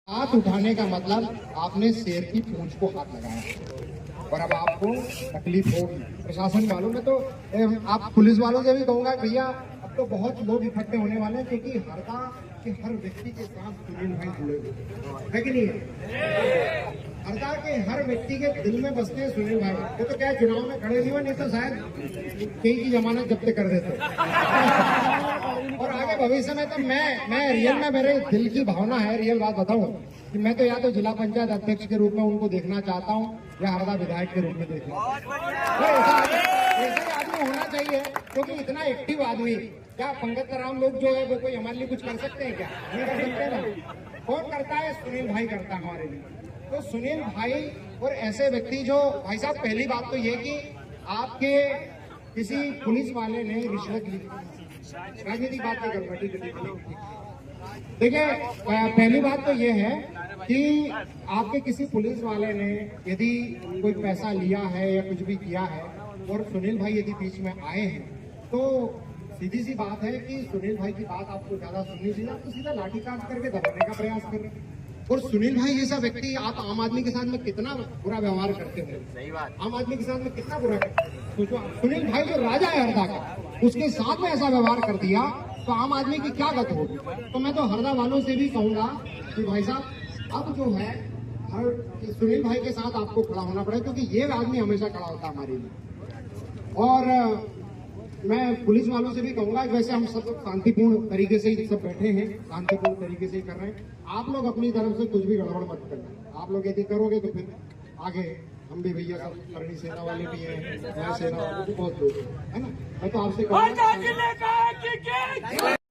हाथ उठाने का मतलब आपने शेर की पूंछ को हाथ लगाया और अब आपको तकलीफ होगी। प्रशासन वालों में तो आप पुलिस वालों से भी कहूंगा भैया अब तो बहुत लोग इकट्ठे होने वाले हैं, क्योंकि हरदा के हर व्यक्ति के साथ सुनील भाई जुड़े हुए है कि नहीं है। हरदा के हर व्यक्ति के दिल में बसते हैं सुनील भाई। वो तो क्या चुनाव में खड़े नहीं हुए, नहीं तो शायद कई की जमानत जब्त कर देते। और आगे भविष्य में तो मैं रियल में मेरे दिल की भावना है, रियल बात बताऊं कि मैं तो या तो जिला पंचायत अध्यक्ष के रूप में उनको देखना चाहता हूं या हरदा विधायक के रूप में देखना। ऐसा आदमी होना चाहिए, क्योंकि इतना एक्टिव आदमी, क्या पंकज राम लोग जो है वो कोई हमारे लिए कुछ कर सकते हैं? क्या नहीं कर सकते ना। कौन करता है? सुनील भाई करता है हमारे लिए। तो सुनील भाई और ऐसे व्यक्ति जो भाई साहब, पहली बात तो ये कि आपके किसी पुलिस वाले ने रिश्वत ली, राजनीतिक बात नहीं करूंगा, ठीक है। देखिए पहली बात तो ये है कि आपके किसी पुलिस वाले ने यदि कोई पैसा लिया है या कुछ भी किया है और सुनील भाई यदि बीच में आए हैं, तो सीधी सी बात है कि सुनील भाई की बात आपको ज्यादा सुननी चाहिए। आप तो सीधा लाठीचार्ज करके दबाने का प्रयास कर रहे हैं। और सुनील भाई जैसा व्यक्ति, आप आम आदमी के साथ में कितना बुरा व्यवहार करते थे। सही बात। आम आदमी के साथ में कितना बुरा करते थे। तो जो सुनील भाई जो राजा है हरदा का, उसके साथ में ऐसा व्यवहार कर दिया तो आम आदमी की क्या गत होगी। तो मैं तो हरदा वालों से भी कहूंगा कि भाई साहब अब जो है हर सुनील भाई के साथ आपको खड़ा होना पड़ेगा, क्योंकि ये आदमी हमेशा खड़ा होता है हमारे लिए। और मैं पुलिस वालों से भी कहूंगा, वैसे हम सब शांतिपूर्ण तरीके से ही सब बैठे हैं, शांतिपूर्ण तरीके से ही कर रहे हैं। आप लोग अपनी तरफ से कुछ भी गड़बड़ मत करना। आप लोग यदि करोगे तो फिर आगे हम भी भैया सब करणी सेना वाले भी हैं, न्याय सेना वाले भी बहुत लोग हैं, है ना। मैं तो आपसे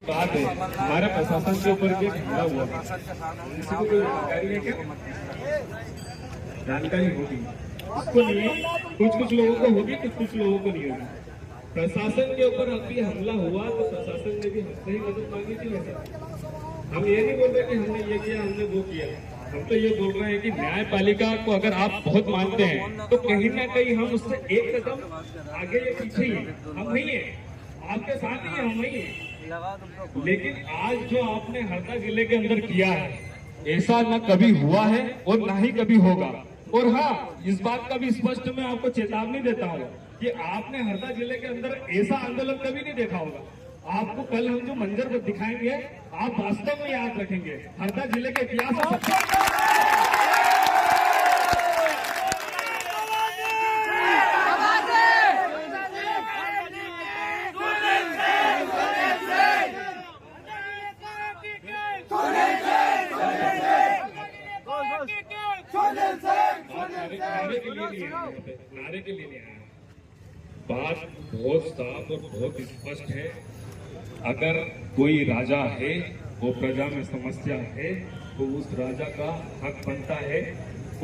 बात है हमारे प्रशासन के ऊपर भी हमला हुआ, किसी को कोई जानकारी है क्या? जानकारी होगी उसको नहीं, कुछ लोगों को होगी, कुछ लोगों को नहीं होगी। प्रशासन के ऊपर अभी हमला हुआ तो प्रशासन ने भी हमसे ही मदद मांगी थी। वैसे हम ये नहीं बोल रहे कि हमने ये किया, हमने वो किया। हम तो ये बोल रहे हैं कि न्यायपालिका को अगर आप बहुत मानते हैं तो कहीं ना कहीं हम उससे एक कदम आगे या पीछे ही, हम वही है, आपके साथ ही हम वही है। लेकिन आज जो आपने हरदा जिले के अंदर किया है, ऐसा न कभी हुआ है और न ही कभी होगा। और हाँ, इस बात का भी स्पष्ट मैं आपको चेतावनी देता हूँ कि आपने हरदा जिले के अंदर ऐसा आंदोलन कभी नहीं देखा होगा। आपको कल हम जो मंजर दिखाएंगे आप वास्तव में याद रखेंगे। हरदा जिले के इतिहास में नारे के लिए नहीं आया। बात बहुत साफ और बहुत स्पष्ट है। अगर कोई राजा है, वो प्रजा में समस्या है, तो उस राजा का हक बनता है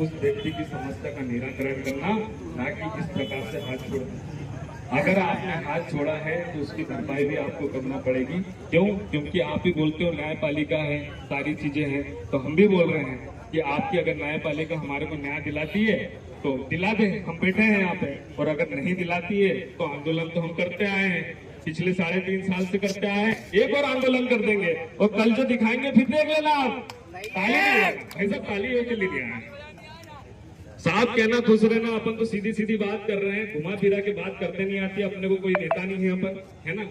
उस व्यक्ति की समस्या का निराकरण करना, ना कि इस प्रकार से हाथ छोड़ना। अगर आपने हाथ छोड़ा है तो उसकी भरपाई भी आपको करना पड़ेगी। क्यों? क्योंकि आप ही बोलते हो न्यायपालिका है, सारी चीजें हैं, तो हम भी बोल रहे हैं कि आपकी अगर न्यायपालिका हमारे को न्याय दिलाती है तो दिला दे, हम बैठे हैं यहाँ पे। और अगर नहीं दिलाती है तो आंदोलन तो हम करते आए हैं, पिछले 3.5 साल से करते आए हैं। एक और आंदोलन कर देंगे और कल जो दिखाएंगे फिर देख लेना आप। ताली ऐसा ताली होकर ले लिया है साहब, कहना खुश रहना। अपन तो सीधी सीधी बात कर रहे हैं, घुमा फिरा के बात करते नहीं आती। अपने को कोई नेता नहीं है अपन, है ना।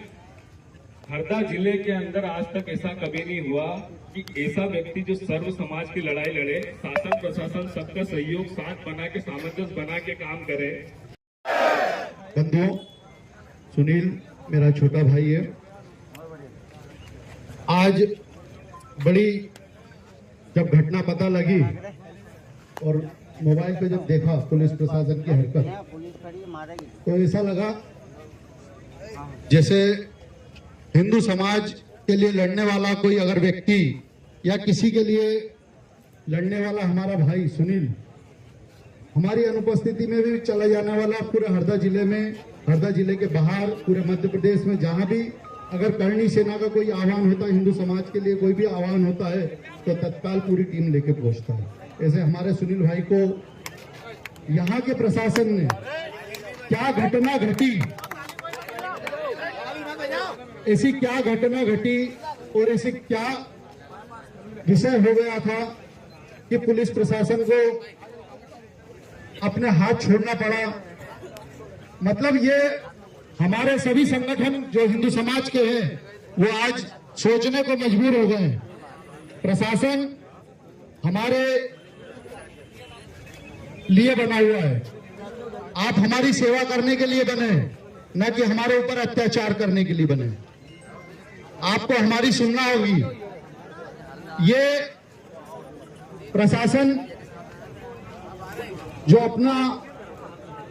हरदा जिले के अंदर आज तक ऐसा कभी नहीं हुआ कि ऐसा व्यक्ति जो सर्व समाज की लड़ाई लड़े, शासन प्रशासन सबका सहयोग साथ बना के, सामंजस्य बना के काम करे। बंधुओं, सुनील मेरा छोटा भाई है। आज बड़ी जब घटना पता लगी और मोबाइल पे जब देखा पुलिस प्रशासन की हरकत, तो ऐसा लगा जैसे हिंदू समाज के लिए लड़ने वाला कोई अगर व्यक्ति या किसी के लिए लड़ने वाला हमारा भाई सुनील हमारी अनुपस्थिति में भी चला जाने वाला, पूरे हरदा जिले में, हरदा जिले के बाहर, पूरे मध्य प्रदेश में जहां भी अगर करणी सेना का कोई आह्वान होता है, हिंदू समाज के लिए कोई भी आह्वान होता है, तो तत्काल पूरी टीम लेके पहुंचता है। ऐसे हमारे सुनील भाई को यहाँ के प्रशासन ने क्या घटना घटी, ऐसी क्या घटना घटी और ऐसे क्या विषय हो गया था कि पुलिस प्रशासन को अपने हाथ छोड़ना पड़ा। मतलब ये हमारे सभी संगठन जो हिंदू समाज के हैं वो आज सोचने को मजबूर हो गए हैं। प्रशासन हमारे लिए बना हुआ है, आप हमारी सेवा करने के लिए बने, न कि हमारे ऊपर अत्याचार करने के लिए बने। आपको हमारी सुनना होगी। ये प्रशासन जो अपना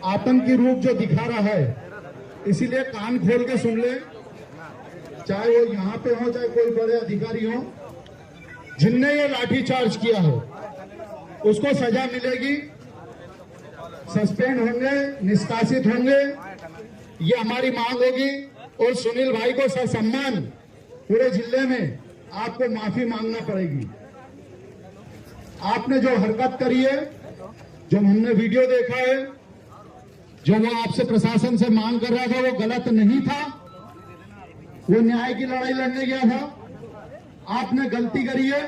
आतंकी रूप जो दिखा रहा है, इसीलिए कान खोल के सुन ले, चाहे वो यहां पे हो चाहे कोई बड़े अधिकारी हो, जिनने ये लाठीचार्ज किया है उसको सजा मिलेगी, सस्पेंड होंगे, निष्कासित होंगे, ये हमारी मांग होगी। और सुनील भाई को ससम्मान पूरे जिले में आपको माफी मांगना पड़ेगी। आपने जो हरकत करी है, जो हमने वीडियो देखा है, जो वो आपसे प्रशासन से मांग कर रहा था, वो गलत नहीं था। वो न्याय की लड़ाई लड़ने गया था। आपने गलती करी है,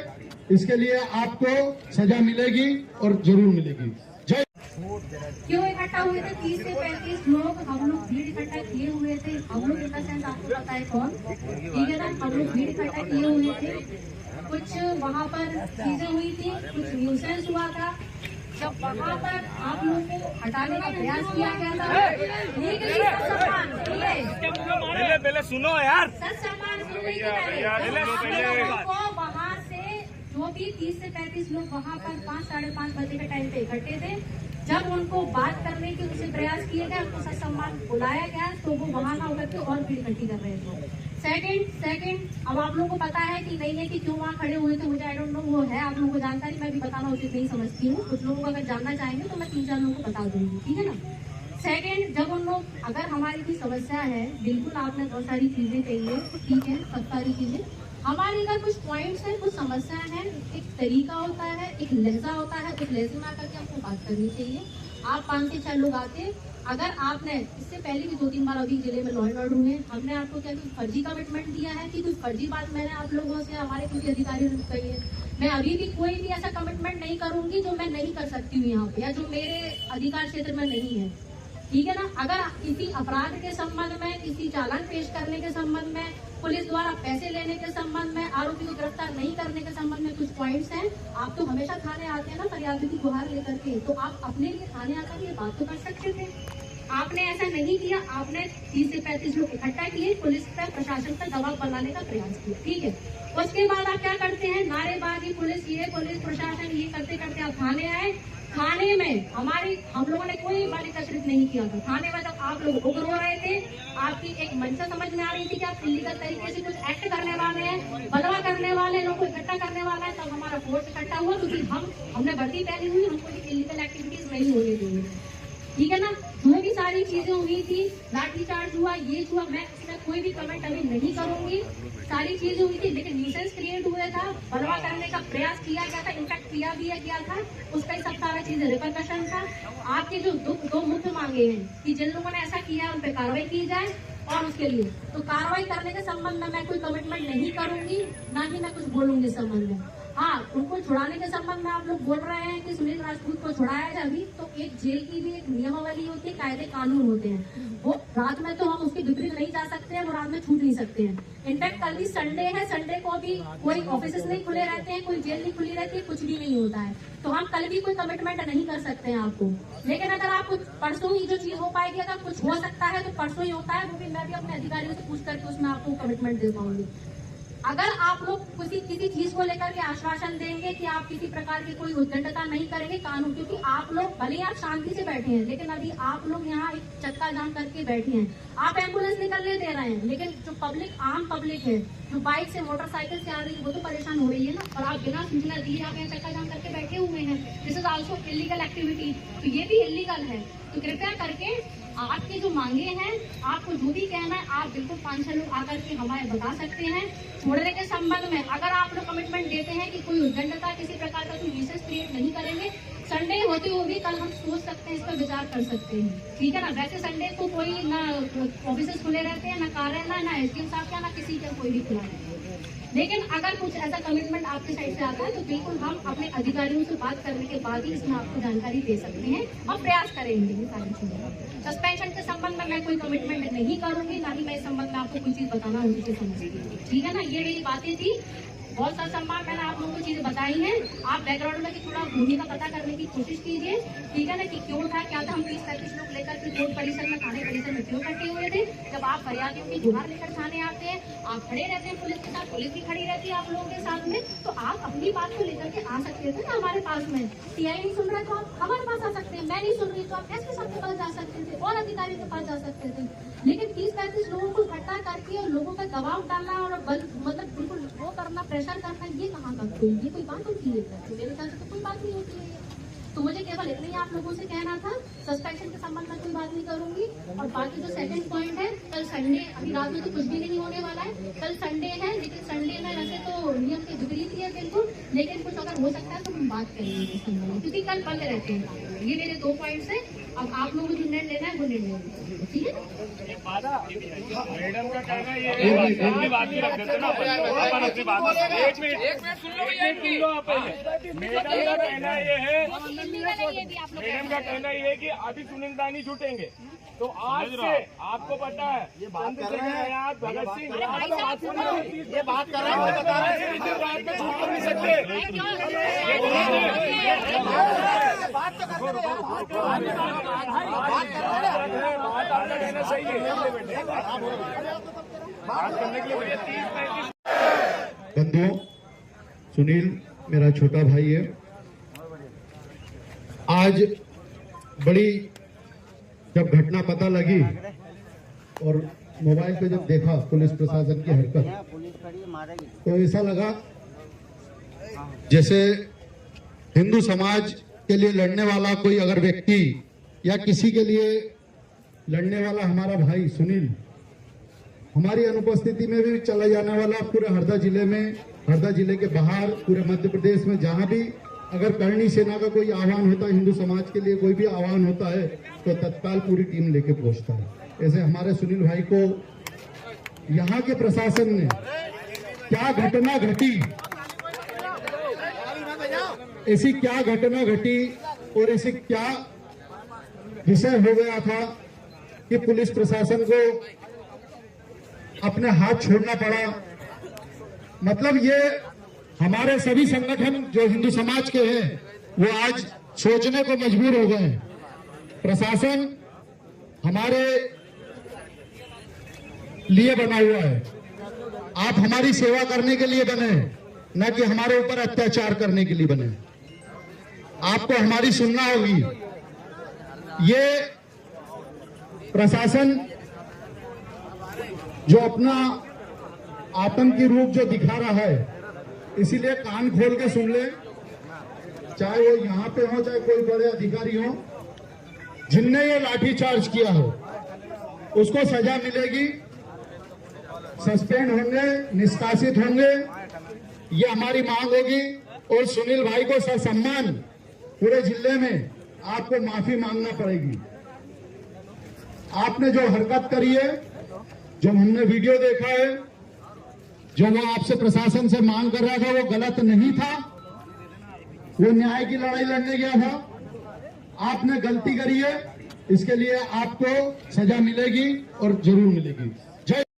इसके लिए आपको सजा मिलेगी और जरूर मिलेगी। जय। क्यों इकट्ठा हुए थे? 30 से 35 लोग हम लोग भीड़ इकट्ठा किए हुए थे। हम लोग इतना सेंस आपको पता है कौन, ठीक है ना? हम लोग भीड़ इकट्ठा किए हुए थे। कुछ वहाँ पर चीजें हुई थी, कुछ न्यूसेंस हुआ था। जब वहाँ पर आप लोगों को हटाने का प्रयास किया गया था, पहले सुनो यार, सम्मान को वहाँ से जो भी 30 से 35 लोग वहाँ पर 5 साढ़े 5 बजे के टाइम पे इकट्ठे थे। जब उनको बात करने के उनसे प्रयास किए गए, उनको ससम्मान बुलाया गया, तो वो वहाँ ना होकर के और भीड़ इकट्ठी कर रहे थे। सेकंड, अब आप लोगों को पता है कि नहीं है कि क्यों वहाँ खड़े हुए थे, मुझे आई डोंट नो, वो है आप लोगों को जानकारी, मैं भी बताना उचित नहीं समझती हूँ। कुछ लोगों को अगर जानना चाहेंगे तो मैं 3-4 लोगों को बता दूंगी, ठीक है ना? सेकंड, जब उन लोग, अगर हमारी भी समस्या है, बिल्कुल आपने बहुत सारी चीजें कही है, ठीक है, सब सारी चीजें हमारे अगर कुछ पॉइंट्स हैं, कुछ समस्याएं हैं, एक तरीका होता है, एक लहजा होता है, एक लहजे में आकर के आपको बात करनी चाहिए। आप 5 से 6 लोग आते, अगर आपने इससे पहले भी 2-3 बार अभी जिले में लॉ एंड ऑर्डर हुए, हमने आपको क्या कुछ फर्जी कमिटमेंट दिया है कि कुछ फर्जी बात मैंने आप लोगों से, हमारे किसी अधिकारियों ने कही है? मैं अभी भी कोई भी ऐसा कमिटमेंट नहीं करूंगी जो मैं नहीं कर सकती हूँ यहाँ पे, या जो मेरे अधिकार क्षेत्र में नहीं है, ठीक है ना? अगर किसी अपराध के संबंध में, किसी चालान पेश करने के संबंध में, पुलिस द्वारा पैसे लेने के संबंध में, आरोपी को गिरफ्तार नहीं करने के संबंध में कुछ पॉइंट्स हैं, आप तो हमेशा थाने आते हैं ना फरियाद की गुहार लेकर के, तो आप अपने लिए थाने आकर ये बात तो कर सकते थे। आपने ऐसा नहीं किया, आपने 30 से 35 लोग इकट्ठा किए, पुलिस पर, प्रशासन पर दबाव बनाने का प्रयास किया, ठीक है? उसके बाद आप क्या करते हैं? नारेबाजी, पुलिस ये, पुलिस प्रशासन ये करते करते आप थाने आए। थाने में हम लोगों ने कोई बड़ी कसरत नहीं किया था। थाने में जब आप लोग उग्र हो रहे थे, आपकी एक मंशा समझ में आ रही थी कि आप इलीगल तरीके से कुछ एक्ट करने वाले हैं, बदला करने वाले, लोगों को इकट्ठा करने वाला है, तब हमारा फोर्स इकट्ठा हुआ, क्योंकि हमने वर्दी पहनी हुई, हमको इलीगल एक्टिविटीज नहीं होने देंगे, ठीक है ना? जो भी सारी चीजें हुई थी, लाठीचार्ज हुआ, ये हुआ, मैं इसमें कोई भी कमेंट अभी नहीं करूंगी। सारी चीजें हुई थी, लेकिन न्यूसेंस क्रिएट हुआ था, बलवा करने का प्रयास किया गया था, इनफैक्ट किया भी गया था, उसका ही सब सारा चीजें रिपरकशन था। आपके जो दो मुख्य मांगे हैं कि जिन लोगों ने ऐसा किया उन पर कार्रवाई की जाए, और उसके लिए तो कार्रवाई करने के संबंध में मैं कोई कमिटमेंट नहीं करूंगी, ना ही मैं कुछ बोलूंगी इस संबंध में। हाँ, उनको छुड़ाने के संबंध में आप लोग बोल रहे हैं कि सुनील राजपूत को छुड़ाया जाए, अभी तो एक जेल की भी एक नियमावली होती है, कायदे कानून होते हैं, वो रात में तो हम उसके विपरीत नहीं जा सकते हैं, वो रात में छूट नहीं सकते हैं। इनफैक्ट कल भी संडे है, संडे को भी कोई ऑफिस नहीं खुले रहते हैं, कोई जेल नहीं खुली रहती है, कुछ भी नहीं होता है, तो हम कल भी कोई कमिटमेंट नहीं कर सकते हैं आपको। लेकिन अगर आप कुछ परसों ही जो चीज हो पाएगी, अगर कुछ हो सकता है तो परसों ही होता है, वो भी मैं भी अपने अधिकारियों से पूछ करके उसमें आपको कमिटमेंट दे पाऊंगी। अगर आप लोग किसी चीज को लेकर के आश्वासन देंगे कि आप किसी प्रकार की कोई उद्दंडता नहीं करेंगे कानून, क्योंकि आप लोग भले आप शांति से बैठे हैं, लेकिन अभी आप लोग यहाँ एक चक्का जाम करके बैठे हैं। आप एम्बुलेंस निकलने दे रहे हैं, लेकिन जो पब्लिक, आम पब्लिक है, जो बाइक से, मोटरसाइकिल से आ रही है, वो तो परेशान हो रही है ना, और आप बिना सूचना दिए आप यहाँ चक्का जाम करके बैठे हुए हैं। This is also illegal activity, तो ये भी इलीगल है। तो कृपया करके आपके जो मांगे हैं, आपको जो भी कहना है, आप बिल्कुल 5-6 लोग आकर के हमारे बता सकते हैं। छोड़ने के संबंध में अगर आप लोग कमिटमेंट देते हैं कि कोई उद्दंडता, किसी प्रकार का कोई न्यूसेंस क्रिएट नहीं करेंगे, संडे होते हुए भी कल हम सोच सकते हैं, इस पर विचार कर सकते हैं, ठीक है ना? वैसे संडे को कोई ना ऑफिस खुले रहते हैं, ना कार्यालय, ना एसडीएम साहब का, ना किसी का कोई भी खुला नहीं है। लेकिन अगर कुछ ऐसा कमिटमेंट आपके साइड से आता है तो बिल्कुल हम अपने अधिकारियों से बात करने के बाद ही इसमें आपको जानकारी दे सकते हैं और प्रयास करेंगे ये सारी चीजें। सस्पेंशन के संबंध में मैं कोई कमिटमेंट नहीं करूंगी, ना ही मैं इस संबंध में आपको कोई चीज बताना उनसे समझेगी, ठीक है ना। ये मेरी बातें थी, बहुत सा सम्मान मैंने आप लोगों को चीजें बताई हैं। आप बैकग्राउंड में थोड़ा भूमि का पता करने की कोशिश कीजिए, ठीक है ना, कि क्यों था क्या था। हम 30-35 लोग लेकर के कोर्ट परिसर में, थाने परिसर में क्यों इकट्ठे हुए थे। जब आप फरियादियों की गुहार लेकर थाने आते हैं, आप खड़े रहते हैं पुलिस के साथ, पुलिस भी खड़ी रहती है आप लोगों के साथ में, तो आप अपनी बात को लेकर के आ सकते थे ना हमारे पास में। टीआई नहीं सुन रहा है तो आप हमारे पास आ सकते हैं, मैं नहीं सुन रही तो आप एसपी साहब के पास जा सकते थे और अधिकारी के पास जा सकते थे। लेकिन 30-35 लोगों को इकट्ठा करके और लोगों पर दबाव डालना और मतलब बिल्कुल वो करना, प्रेशर करना, ये कहाँ का ये कोई बात होती है? मेरे ख्याल से तो कोई बात नहीं होती है। तो मुझे केवल इतना ही आप लोगों से कहना था। सस्पेंशन के संबंध में कोई बात नहीं करूंगी। और बाकी जो सेकंड पॉइंट है, कल संडे, अभी रात में तो कुछ भी नहीं होने वाला है, कल संडे है, लेकिन संडे में वैसे तो नियम के विपरीत ही है बिल्कुल, लेकिन कुछ अगर हो सकता है तो हम बात करेंगे इस संबंध में, क्योंकि कल बंद रहते हैं। ये मेरे 2 पॉइंट्स है। अब आप लोगों को जो निर्णय लेना है वो निर्णय लेना, ठीक है। मैडम का कहना ये है, अपनी बात ही रख देते ना अपन अपनी बात। एक मिनट सुन लो आप पहले। मैडम का कहना ये है, मैडम का कहना ये है कि अभी सुनील दा नहीं छूटेंगे, तो आज से आपको पता है ये बात कर रहे हैं यार, भगत सिंह ये बात कर रहे हैं, बात में छूट नहीं सकते। बात तो कर रहे हैं, बात आपका कहना सही है, बात करने के लिए 30-35 बंधुओं, सुनील मेरा छोटा भाई है। आज बड़ी जब घटना पता लगी और मोबाइल पे जब देखा पुलिस प्रशासन की हरकत, तो ऐसा लगा जैसे हिंदू समाज के लिए लड़ने वाला कोई अगर व्यक्ति या किसी के लिए लड़ने वाला हमारा भाई सुनील हमारी अनुपस्थिति में भी चला जाने वाला, पूरे हरदा जिले में, हरदा जिले के बाहर, पूरे मध्य प्रदेश में जहां भी अगर करणी सेना का कोई आह्वान होता है, हिंदू समाज के लिए कोई भी आह्वान होता है, तो तत्काल पूरी टीम लेके पहुंचता है। ऐसे हमारे सुनील भाई को यहाँ के प्रशासन ने क्या घटना घटी, ऐसी क्या घटना घटी और ऐसे क्या विषय हो गया था कि पुलिस प्रशासन को अपने हाथ छोड़ना पड़ा। मतलब ये हमारे सभी संगठन जो हिंदू समाज के हैं वो आज सोचने को मजबूर हो गए हैं। प्रशासन हमारे लिए बना हुआ है, आप हमारी सेवा करने के लिए बने, न कि हमारे ऊपर अत्याचार करने के लिए बने। आपको हमारी सुनना होगी। ये प्रशासन जो अपना आतंकी रूप जो दिखा रहा है, इसीलिए कान खोल के सुन ले, चाहे वो यहाँ पे हो चाहे कोई बड़े अधिकारी हो, जिनने ये लाठीचार्ज किया हो उसको सजा मिलेगी, सस्पेंड होंगे, निष्कासित होंगे, ये हमारी मांग होगी। और सुनील भाई को ससम्मान पूरे जिले में आपको माफी मांगना पड़ेगी। आपने जो हरकत करी है, जो हमने वीडियो देखा है, जो वो आपसे प्रशासन से मांग कर रहा था, वो गलत नहीं था, वो न्याय की लड़ाई लड़ने गया था। आपने गलती करी है, इसके लिए आपको सजा मिलेगी और जरूर मिलेगी।